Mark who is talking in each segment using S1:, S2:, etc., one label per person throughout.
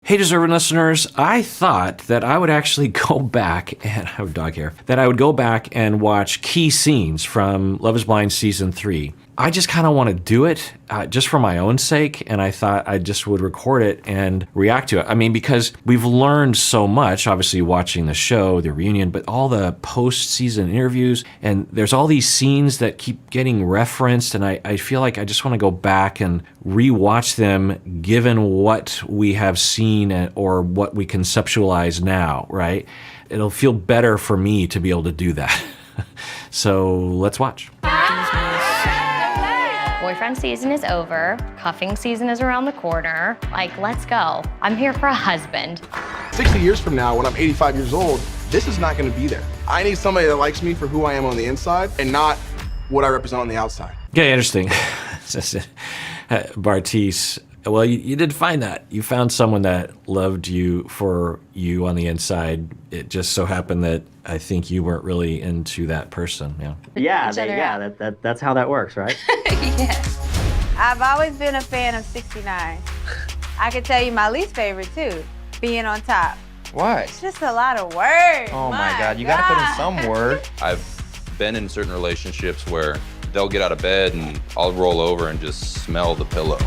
S1: Hey, deserving listeners, I thought that I would actually go back, and I have dog hair, that I would go back and watch key scenes from Love is Blind Season 3. I just kind of want to do it just for my own sake, and I thought I just would record it and react to it. I mean, because we've learned so much, obviously watching the show, the reunion, but all the post-season interviews, and there's all these scenes that keep getting referenced, and I feel like I just want to go back and rewatch them given what we have seen or what we conceptualize now, right? It'll feel better for me to be able to do that. So let's watch.
S2: Boyfriend season is over. Cuffing season is around the corner. Like, let's go. I'm here for a husband.
S3: 60 years from now, when I'm 85 years old, this is not gonna be there. I need somebody that likes me for who I am on the inside and not what I represent on the outside.
S1: Okay, interesting. Bartise, well, you did find that. You found someone that loved you for you on the inside. It just so happened that I think you weren't really into that person.
S4: That's how that works, right?
S5: Yes. I've always been a fan of 69. I can tell you my least favorite too, being on top.
S6: Why?
S5: It's just a lot of words.
S6: Oh my God, you gotta put in some word. I've been in certain relationships where they'll get out of bed and I'll roll over and just smell the pillow.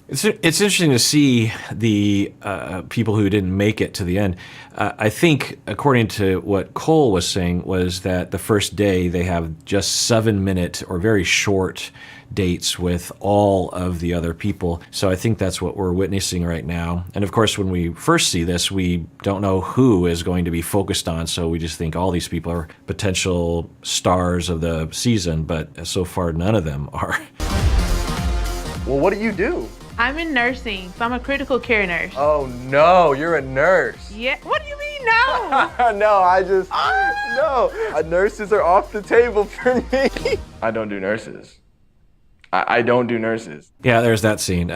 S1: It's interesting to see the people who didn't make it to the end. I think, according to what Cole was saying, was that the first day they have just 7-minute or very short dates with all of the other people. So I think that's what we're witnessing right now. And of course, when we first see this, we don't know who is going to be focused on. So we just think all these people are potential stars of the season, but so far none of them are.
S7: Well, what do you do?
S8: I'm in nursing, so I'm a critical care nurse.
S7: Oh no, you're a nurse.
S8: Yeah, what do you mean no?
S7: No, nurses are off the table for me. I don't do nurses. I don't do nurses.
S1: Yeah, there's that scene.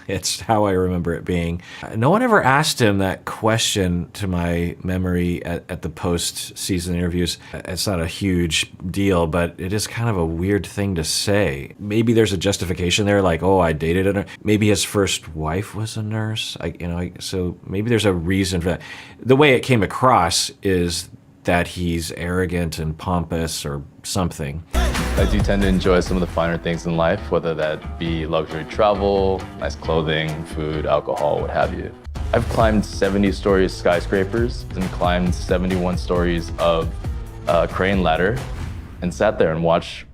S1: It's how I remember it being. No one ever asked him that question, to my memory, at the post-season interviews. It's not a huge deal, but it is kind of a weird thing to say. Maybe there's a justification there, like, oh, I dated a nurse. Maybe his first wife was a nurse. So maybe there's a reason for that. The way it came across is that he's arrogant and pompous or something.
S9: I do tend to enjoy some of the finer things in life, whether that be luxury travel, nice clothing, food, alcohol, what have you. I've climbed 70-story skyscrapers and climbed 71 stories of a crane ladder and sat there and watched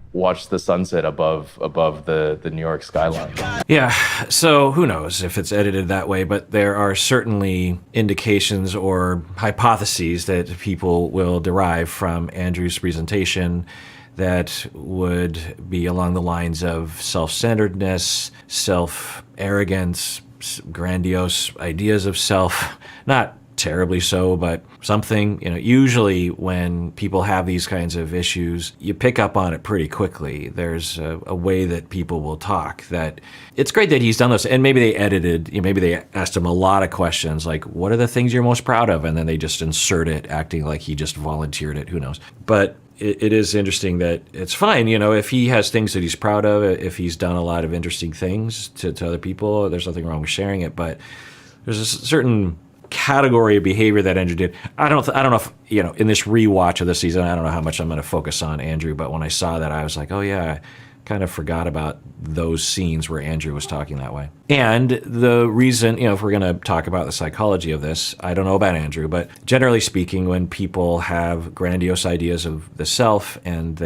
S9: the sunset above the New York skyline.
S1: Yeah, so who knows if it's edited that way, but there are certainly indications or hypotheses that people will derive from Andrew's presentation that would be along the lines of self-centeredness, self-arrogance, grandiose ideas of self, not terribly so, but something. Usually when people have these kinds of issues, you pick up on it pretty quickly. There's a way that people will talk that it's great that he's done this, and maybe they edited, maybe they asked him a lot of questions like, what are the things you're most proud of? And then they just insert it, acting like he just volunteered it, who knows. But it is interesting that it's fine, if he has things that he's proud of, if he's done a lot of interesting things to other people, there's nothing wrong with sharing it, but there's a certain category of behavior that Andrew did. I don't know if, in this rewatch of the season, I don't know how much I'm going to focus on Andrew, but when I saw that, I was like, oh yeah, I kind of forgot about those scenes where Andrew was talking that way. And the reason, if we're going to talk about the psychology of this, I don't know about Andrew, but generally speaking, when people have grandiose ideas of the self, and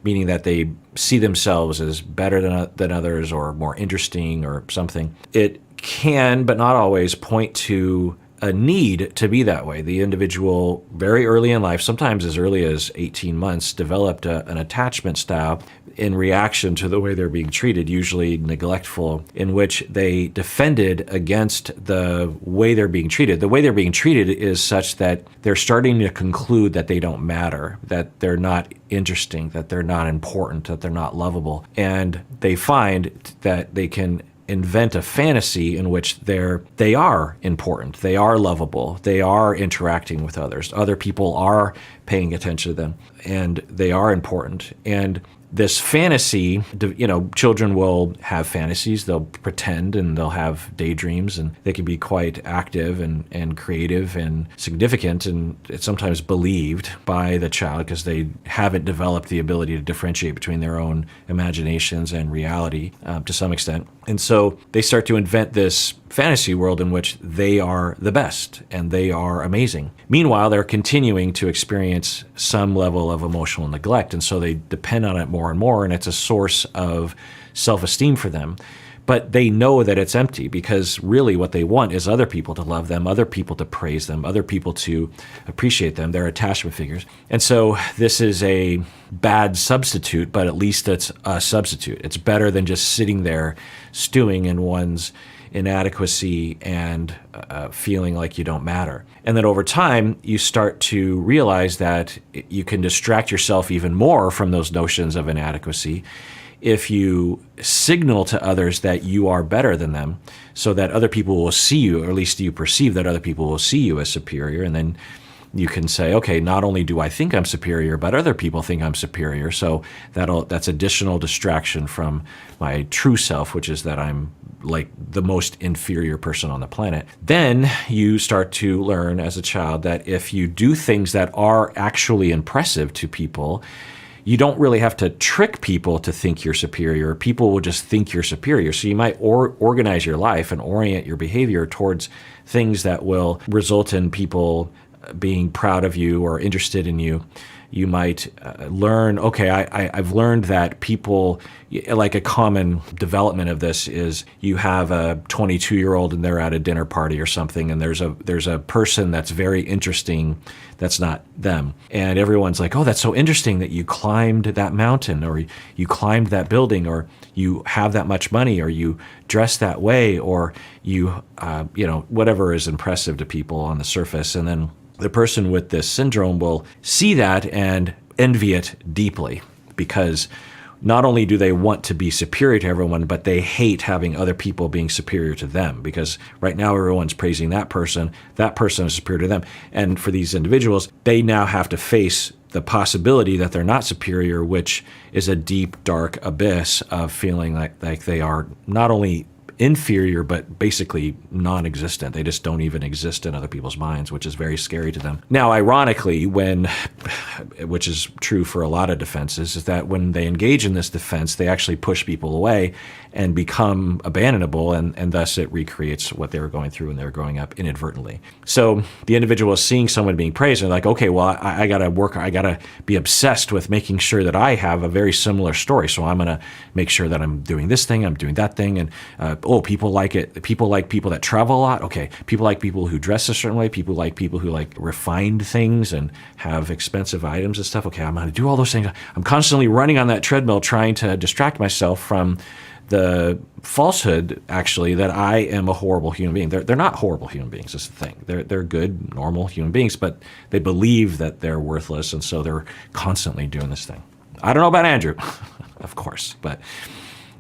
S1: meaning that they see themselves as better than others or more interesting or something, it can, but not always, point to a need to be that way. The individual, very early in life, sometimes as early as 18 months, developed an attachment style in reaction to the way they're being treated, usually neglectful, in which they defended against the way they're being treated. The way they're being treated is such that they're starting to conclude that they don't matter, that they're not interesting, that they're not important, that they're not lovable. And they find that they can invent a fantasy in which they are important, they are lovable, they are interacting with others, other people are paying attention to them, and they are important. And this fantasy, children will have fantasies, they'll pretend and they'll have daydreams, and they can be quite active and creative and significant, and it's sometimes believed by the child because they haven't developed the ability to differentiate between their own imaginations and reality to some extent. And so they start to invent this fantasy world in which they are the best and they are amazing. Meanwhile, they're continuing to experience some level of emotional neglect, and so they depend on it more and more, and it's a source of self-esteem for them. But they know that it's empty because really what they want is other people to love them, other people to praise them, other people to appreciate them. They're attachment figures. And so this is a bad substitute, but at least it's a substitute. It's better than just sitting there stewing in one's inadequacy and feeling like you don't matter. And then over time, you start to realize that you can distract yourself even more from those notions of inadequacy if you signal to others that you are better than them, so that other people will see you, or at least you perceive that other people will see you as superior. And then you can say, okay, not only do I think I'm superior, but other people think I'm superior. So that's additional distraction from my true self, which is that I'm like the most inferior person on the planet. Then you start to learn as a child that if you do things that are actually impressive to people, you don't really have to trick people to think you're superior. People will just think you're superior. So you might organize your life and orient your behavior towards things that will result in people being proud of you or interested in you. You might learn, okay, I've learned that people, like a common development of this is you have a 22-year-old and they're at a dinner party or something, and there's a person that's very interesting that's not them. And everyone's like, oh, that's so interesting that you climbed that mountain, or you climbed that building, or you have that much money, or you dress that way, or you, whatever is impressive to people on the surface. And then the person with this syndrome will see that and envy it deeply, because not only do they want to be superior to everyone, but they hate having other people being superior to them, because right now everyone's praising that person is superior to them. And for these individuals, they now have to face the possibility that they're not superior, which is a deep, dark abyss of feeling like they are not only inferior, but basically non-existent. They just don't even exist in other people's minds, which is very scary to them. Now, ironically, which is true for a lot of defenses, is that when they engage in this defense, they actually push people away and become abandonable, and thus it recreates what they were going through when they were growing up inadvertently. So the individual is seeing someone being praised, and they're like, okay, well, I gotta be obsessed with making sure that I have a very similar story. So I'm gonna make sure that I'm doing this thing, I'm doing that thing, and people like it. People like people that travel a lot. Okay, people like people who dress a certain way. People like people who like refined things and have expensive items and stuff. Okay, I'm gonna do all those things. I'm constantly running on that treadmill trying to distract myself from the falsehood, actually, that I am a horrible human being. They're not horrible human beings, is the thing. They're good, normal human beings, but they believe that they're worthless, and so they're constantly doing this thing. I don't know about Andrew, of course, but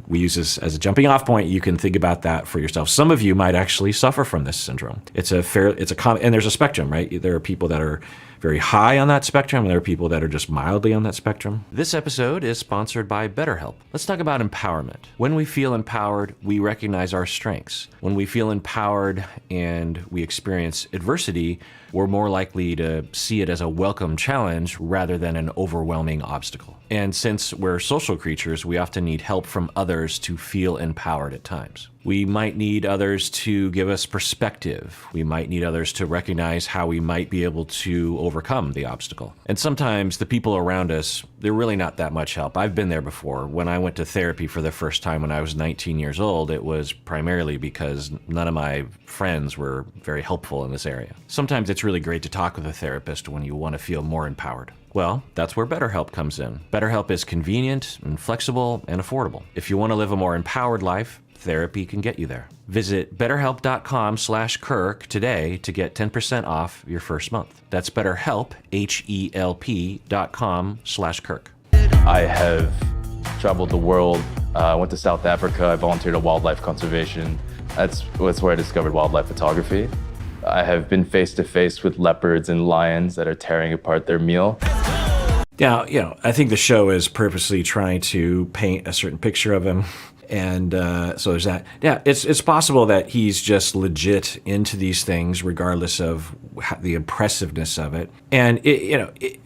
S1: we use this as a jumping off point. You can think about that for yourself. Some of you might actually suffer from this syndrome. And there's a spectrum, right? There are people that are very high on that spectrum, and there are people that are just mildly on that spectrum. This episode is sponsored by Betterhelp. Let's talk about empowerment. When we feel empowered, we recognize our strengths. When we feel empowered and we experience adversity, we're more likely to see it as a welcome challenge rather than an overwhelming obstacle. And since we're social creatures, we often need help from others to feel empowered at times. We might need others to give us perspective. We might need others to recognize how we might be able to overcome the obstacle. And sometimes the people around us, they're really not that much help. I've been there before. When I went to therapy for the first time when I was 19 years old, it was primarily because none of my friends were very helpful in this area. Sometimes it's really great to talk with a therapist when you want to feel more empowered. Well, that's where Betterhelp comes in. Betterhelp is convenient and flexible and affordable. If you want to live a more empowered life, therapy can get you there. Visit betterhelp.com/Kirk today to get 10% off your first month. That's BetterHelp, HELP.com/Kirk.
S9: I have traveled the world. I went to South Africa. I volunteered at wildlife conservation. That's where I discovered wildlife photography. I have been face to face with leopards and lions that are tearing apart their meal.
S1: Yeah, I think the show is purposely trying to paint a certain picture of him. And so there's that. Yeah, it's possible that he's just legit into these things, regardless of the impressiveness of it. And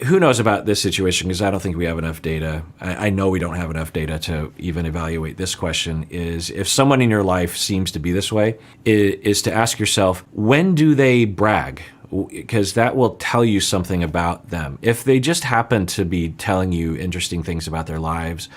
S1: who knows about this situation? Because I don't think we have enough data. I know we don't have enough data to even evaluate this question. Is if someone in your life seems to be this way, is to ask yourself, when do they brag? Because that will tell you something about them. If they just happen to be telling you interesting things about their lives,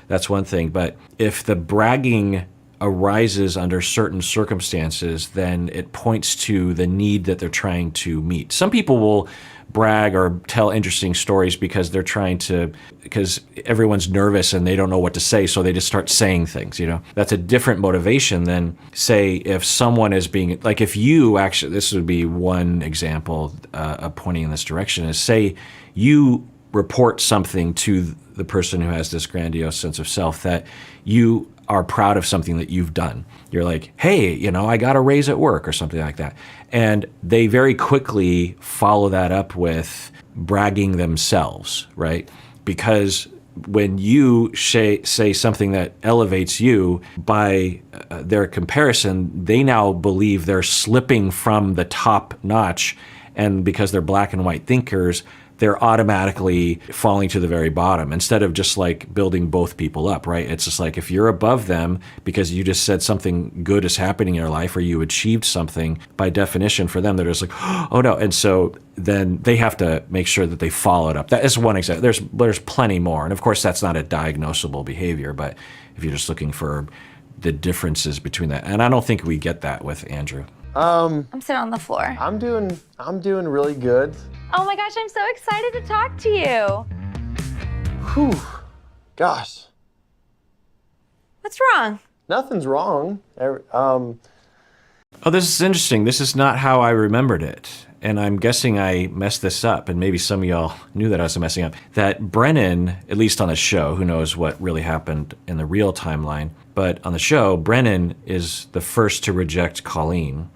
S1: that's one thing. But if the bragging arises under certain circumstances, then it points to the need that they're trying to meet. Some people will brag or tell interesting stories because because everyone's nervous and they don't know what to say, so they just start saying things, That's a different motivation than, say, if someone is being, like if you actually, this would be one example of pointing in this direction, is say you report something to the person who has this grandiose sense of self that you are proud of something that you've done. You're like, hey, I got a raise at work or something like that. And they very quickly follow that up with bragging themselves, right? Because when you say something that elevates you, by their comparison, they now believe they're slipping from the top notch. And because they're black and white thinkers, they're automatically falling to the very bottom instead of just like building both people up, right? It's just like if you're above them because you just said something good is happening in your life or you achieved something, by definition for them, they're just like, oh no. And so then they have to make sure that they follow it up. That is one example. There's plenty more. And of course, that's not a diagnosable behavior, but if you're just looking for the differences between that. And I don't think we get that with Andrew.
S10: I'm sitting on the floor.
S7: I'm doing really good.
S10: Oh my gosh, I'm so excited to talk to you.
S7: Whew. Gosh.
S10: What's wrong?
S7: Nothing's wrong.
S1: Oh, this is interesting. This is not how I remembered it. And I'm guessing I messed this up, and maybe some of y'all knew that I was messing up, that Brennan, at least on the show, who knows what really happened in the real timeline, but on the show, Brennan is the first to reject Colleen.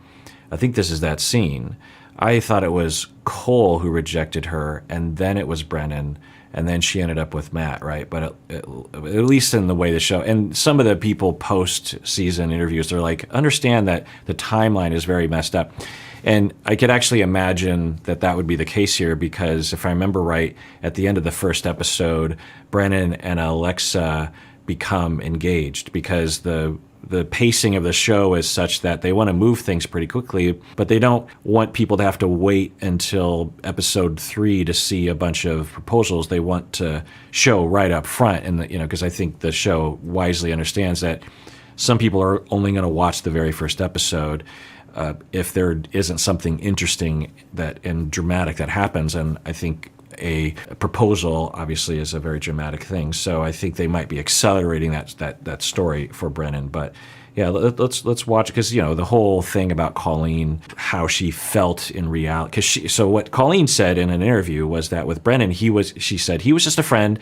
S1: I think this is that scene. I thought it was Cole who rejected her, and then it was Brennan, and then she ended up with Matt, right? But at least in the way the show, and some of the people post-season interviews, they're like, understand that the timeline is very messed up. And I could actually imagine that would be the case here, because if I remember right, at the end of the first episode, Brennan and Alexa become engaged because the pacing of the show is such that they want to move things pretty quickly, but they don't want people to have to wait until episode 3 to see a bunch of proposals. They want to show right up front, and because I think the show wisely understands that some people are only going to watch the very first episode if there isn't something interesting and dramatic that happens. And I think a proposal obviously is a very dramatic thing, so I think they might be accelerating that story for Brennan. But yeah, let's watch, because the whole thing about Colleen, how she felt in reality. So what Colleen said in an interview was that with Brennan, she said he was just a friend,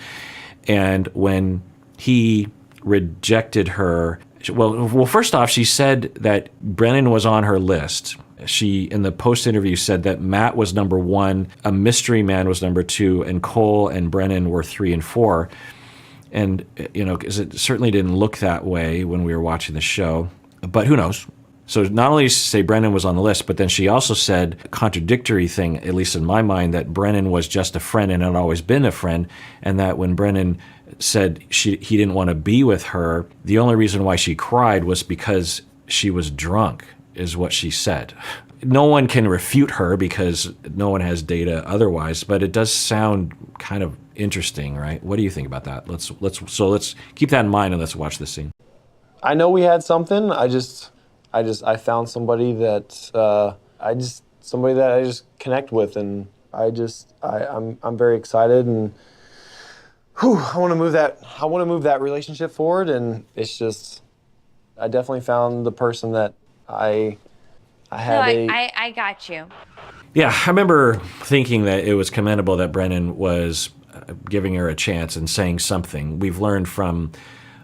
S1: and when he rejected her, well, first off, she said that Brennan was on her list. She, in the post-interview, said that Matt was number 1, a mystery man was number 2, and Cole and Brennan were 3 and 4. And, because it certainly didn't look that way when we were watching the show, but who knows? So not only did she say Brennan was on the list, but then she also said a contradictory thing, at least in my mind, that Brennan was just a friend and had always been a friend, and that when Brennan said he didn't want to be with her, the only reason why she cried was because she was drunk, is what she said. No one can refute her because no one has data otherwise, but it does sound kind of interesting, right? What do you think about that? Let's keep that in mind and let's watch this scene.
S7: I know we had something. I found somebody that I just connect with, and I'm very excited, and I want to move that relationship forward, and it's just, I definitely found the person that I
S10: got you.
S1: Yeah, I remember thinking that it was commendable that Brennan was giving her a chance and saying something. We've learned from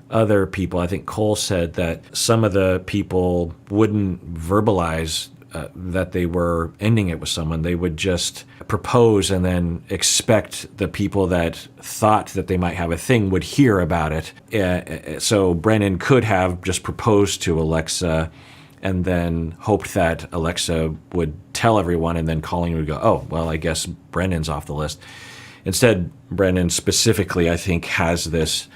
S1: other people, I think Cole said that some of the people wouldn't verbalize that they were ending it with someone. They would just propose and then expect the people that thought that they might have a thing would hear about it. So Brennan could have just proposed to Alexa and then hoped that Alexa would tell everyone, and then Colleen would go, oh, well, I guess Brennan's off the list. Instead, Brennan specifically, I think, has this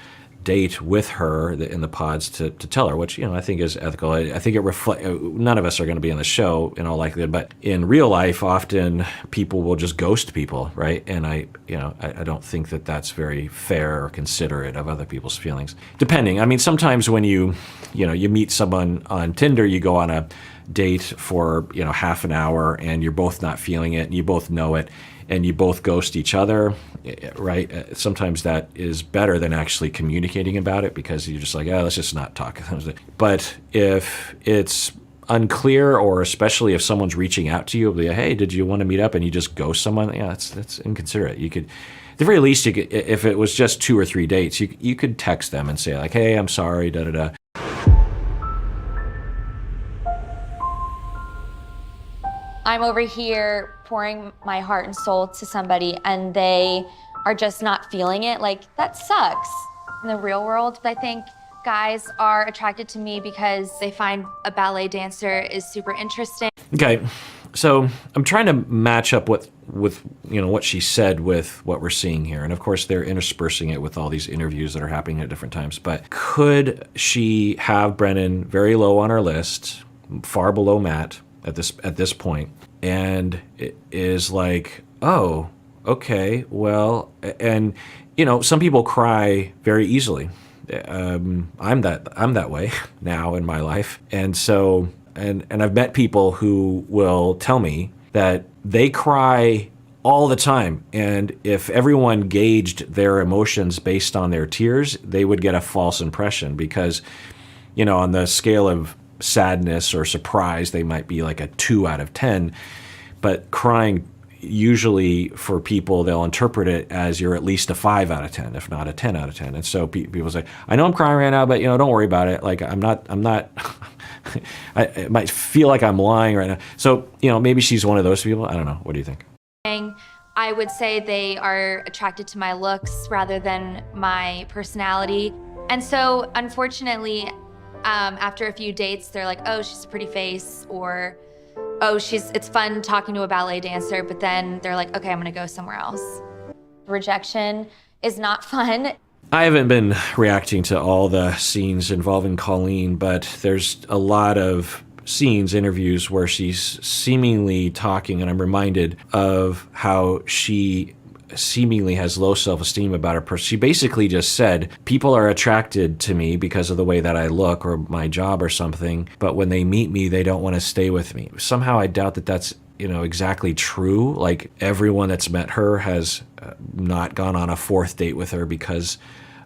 S1: date with her in the pods to tell her, which, I think is ethical. I think it reflects, none of us are going to be on the show in all likelihood, but in real life, often people will just ghost people, right? And I don't think that that's very fair or considerate of other people's feelings. Depending, I mean, sometimes when you meet someone on Tinder, you go on a date for, half an hour and you're both not feeling it and you both know it, and you both ghost each other, right? Sometimes that is better than actually communicating about it, because you're just like, oh, let's just not talk. But if it's unclear, or especially if someone's reaching out to you, it'll be, hey, did you want to meet up? And you just ghost someone, that's inconsiderate. You could, at the very least, you could, if it was just 2 or 3 dates, you could text them and say like, hey, I'm sorry, da-da-da.
S10: I'm over here pouring my heart and soul to somebody and they are just not feeling it. Like, that sucks. In the real world, I think guys are attracted to me because they find a ballet dancer is super interesting.
S1: Okay, so I'm trying to match up with what she said with what we're seeing here. And of course, they're interspersing it with all these interviews that are happening at different times. But could she have Brennan very low on her list, far below Matt, at this point, and it is like, oh, okay, well, and some people cry very easily. I'm that way now in my life, and so and I've met people who will tell me that they cry all the time, and if everyone gauged their emotions based on their tears, they would get a false impression, because on the scale of sadness or surprise, they might be like a 2 out of 10, but crying, usually for people, they'll interpret it as you're at least a 5 out of 10, if not a 10 out of 10. And so people say, I know I'm crying right now, but don't worry about it. Like, I'm not, it might feel like I'm lying right now. So, maybe she's one of those people. I don't know. What do you think?
S10: I would say they are attracted to my looks rather than my personality. And so, unfortunately, after a few dates, they're like, oh, she's a pretty face, or, oh, it's fun talking to a ballet dancer, but then they're like, okay, I'm gonna go somewhere else. Rejection is not fun.
S1: I haven't been reacting to all the scenes involving Colleen, but there's a lot of scenes, interviews, where she's seemingly talking, and I'm reminded of how she seemingly has low self-esteem about her person. She basically just said, people are attracted to me because of the way that I look or my job or something, but when they meet me, they don't want to stay with me. Somehow I doubt that that's exactly true. Like, everyone that's met her has not gone on a 4th date with her because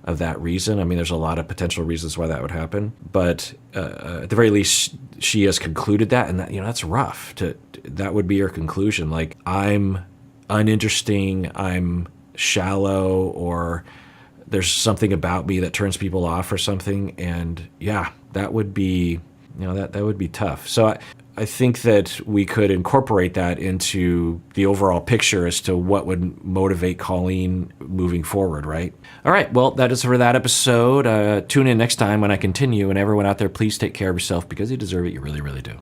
S1: of that reason. I mean, there's a lot of potential reasons why that would happen, but at the very least, she has concluded that, and that's rough. That would be her conclusion. Like, I'm uninteresting, I'm shallow, or there's something about me that turns people off or something, and that would be that would be tough. So I think that we could incorporate that into the overall picture as to what would motivate Colleen moving forward, right? All right, well, that is for that episode. Tune in next time when I continue, and everyone out there, please take care of yourself, because you deserve it. You really, really do.